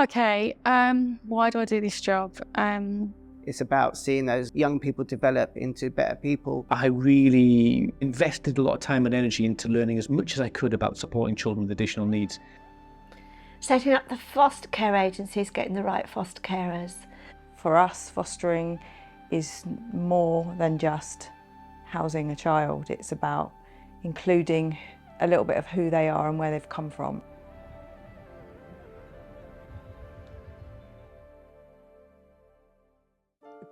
Okay, why do I do this job? It's about seeing those young people develop into better people. I really invested a lot of time and energy into learning as much as I could about supporting children with additional needs. Setting up the foster care agencies, getting the right foster carers. For us, fostering is more than just housing a child. It's about including a little bit of who they are and where they've come from.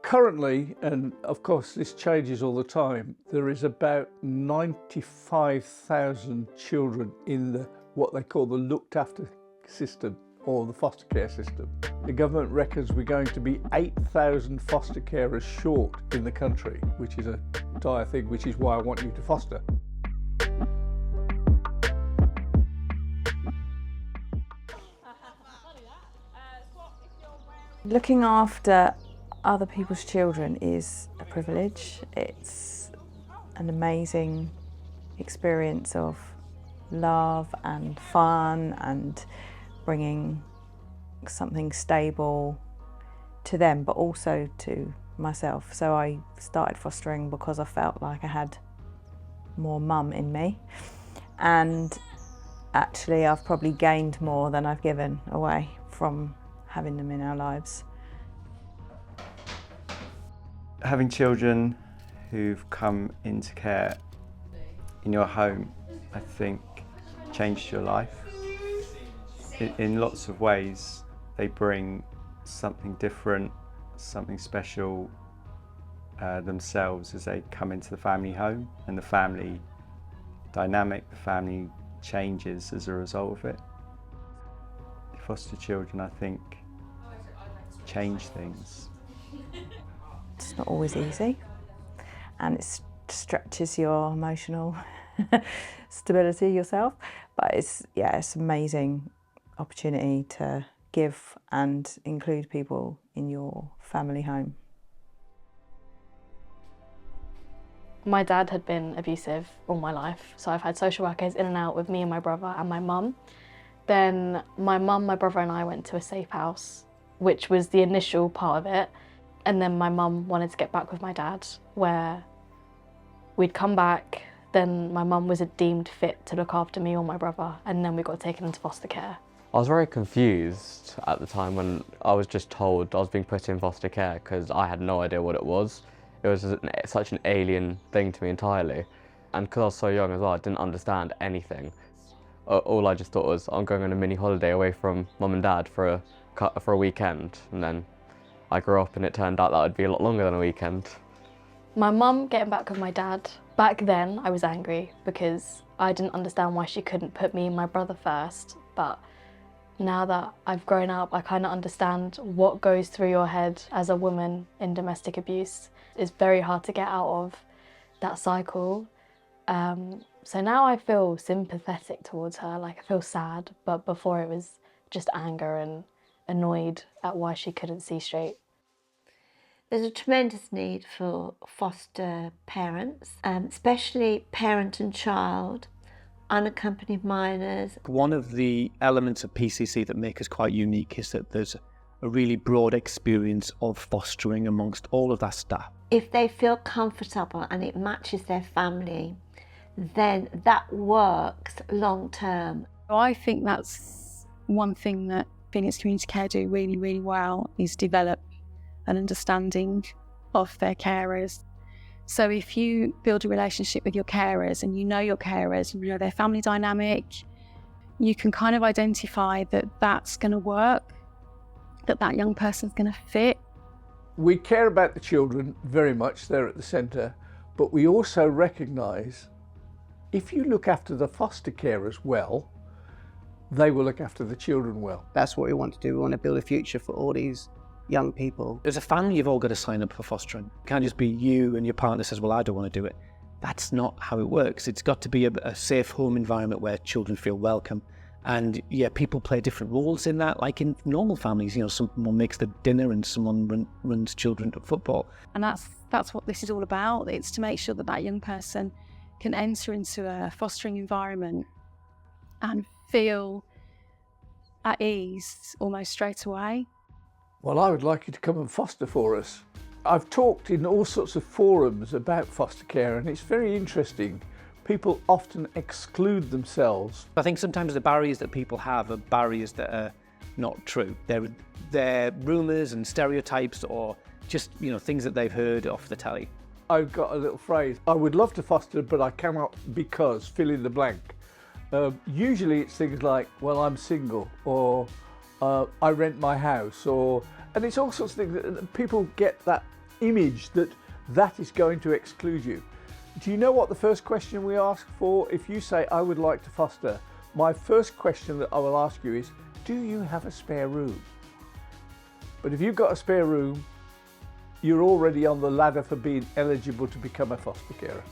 Currently, and of course this changes all the time, there is about 95,000 children in what they call the looked after system or the foster care system. The government reckons we're going to be 8,000 foster carers short in the country, which is a dire thing, which is why I want you to foster. Looking after other people's children is a privilege. It's an amazing experience of love and fun and bringing something stable to them, but also to myself. So I started fostering because I felt like I had more mum in me, and actually I've probably gained more than I've given away from having them in our lives. Having children who've come into care in your home, I think, changed your life. In lots of ways, they bring something different, something special themselves as they come into the family home, and the family dynamic, the family changes as a result of it. Foster children, I think, change things. It's not always easy, and it stretches your emotional stability yourself, but it's an amazing opportunity to give and include people in your family home. My dad had been abusive all my life, so I've had social workers in and out with me and my brother and my mum. Then my mum, my brother and I went to a safe house, which was the initial part of it. And then my mum wanted to get back with my dad, where we'd come back, then my mum was deemed fit to look after me or my brother, and then we got taken into foster care. I was very confused at the time when I was just told I was being put in foster care, because I had no idea what it was. It was such an alien thing to me entirely. And because I was so young as well, I didn't understand anything. All I just thought was, I'm going on a mini holiday away from mum and dad for a weekend. And then I grew up and it turned out that would be a lot longer than a weekend. My mum getting back with my dad, back then I was angry because I didn't understand why she couldn't put me and my brother first. But now that I've grown up, I kind of understand what goes through your head as a woman in domestic abuse. It's very hard to get out of that cycle. So now I feel sympathetic towards her, like I feel sad, but before it was just anger and annoyed at why she couldn't see straight. There's a tremendous need for foster parents, especially parent and child, unaccompanied minors. One of the elements of PCC that make us quite unique is that there's a really broad experience of fostering amongst all of that staff. If they feel comfortable and it matches their family, then that works long term. I think that's one thing that Phoenix Community Care do really, really well, is develop an understanding of their carers. So if you build a relationship with your carers and you know your carers, you know their family dynamic, you can kind of identify that that's going to work, that young person's going to fit. We care about the children very much, they're at the centre, but we also recognise if you look after the foster carers well, they will look after the children well. That's what we want to do. We want to build a future for all these young people. As a family, you've all got to sign up for fostering. It can't just be you and your partner says, well, I don't want to do it. That's not how it works. It's got to be a safe home environment where children feel welcome. And yeah, people play different roles in that. Like in normal families, you know, someone makes the dinner and someone runs children to football. And that's what this is all about. It's to make sure that that young person can enter into a fostering environment and feel at ease almost straight away. Well, I would like you to come and foster for us. I've talked in all sorts of forums about foster care, and it's very interesting. People often exclude themselves. I think sometimes the barriers that people have are barriers that are not true. They're rumours and stereotypes, or just, you know, things that they've heard off the telly. I've got a little phrase. I would love to foster, but I cannot because fill in the blank. Usually it's things like, well, I'm single, or I rent my house, and it's all sorts of things that people get that image that is going to exclude you. Do you know what the first question we ask for? If you say, I would like to foster, my first question that I will ask you is, do you have a spare room? But if you've got a spare room, you're already on the ladder for being eligible to become a foster carer.